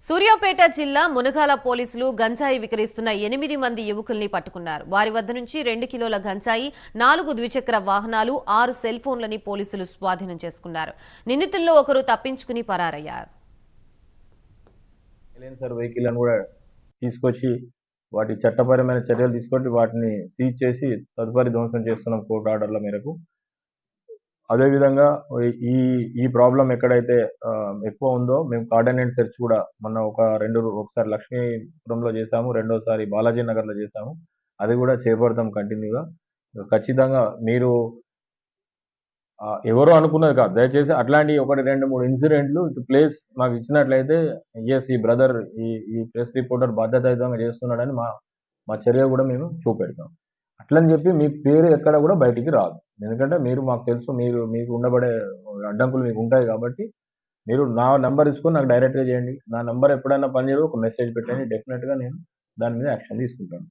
సూర్యాపేట జిల్లా మునగాల పోలీసులు గంజాయి విక్రయిస్తున్న 8 మంది యువకుల్ని పట్టుకున్నారు. వారి వద్ద నుంచి 2 కిలోల గంజాయి, 4 ద్విచక్ర వాహనాలు, 6 సెల్ ఫోన్లని పోలీసులు స్వాధీనం చేసుకున్నారు. నిందితుల్లో ఒకరు తప్పించుకుని పరారయ్యారు. వెహికల్ కూడా తీసుకొచ్చి వాటి చట్టపరమైన చర్యలు తీసుకొని వాటిని సీజ్ చేసి తదుపరి ధ్వంసం చేస్తున్నాం కోర్టు ఆర్డర్ల మేరకు. అదేవిధంగా ఈ ప్రాబ్లం ఎక్కడైతే ఎక్కువ ఉందో మేము కార్డినేట్ సెర్చ్ కూడా మొన్న ఒకసారి లక్ష్మీపురంలో చేశాము, రెండోసారి బాలాజీ నగర్లో చేశాము. అది కూడా చేపడతాం కంటిన్యూగా. ఖచ్చితంగా మీరు ఎవరో అనుకున్నది కాదు, దయచేసి అట్లాంటి 1-2-3 ఇన్సిడెంట్లు ప్లేస్ మాకు ఇచ్చినట్లయితే ఈ బ్రదర్ ఈ ప్రెస్ రిపోర్టర్ బాధ్యతాయుతంగా చేస్తున్నాడని మా చర్య కూడా మేము చూపెడతాం. అట్లని చెప్పి మీ పేరు ఎక్కడ కూడా బయటికి రాదు. ఎందుకంటే మీరు మాకు తెలుసు, మీకు ఉండబడే అడ్డంకులు మీకు ఉంటాయి కాబట్టి మీరు నా నంబర్ ఇచ్చుకొని నాకు డైరెక్ట్గా చేయండి. నా నంబర్ ఎప్పుడైనా పనిచేయదు, ఒక మెసేజ్ పెట్టండి, డెఫినెట్గా నేను దాని మీద యాక్షన్ తీసుకుంటాను.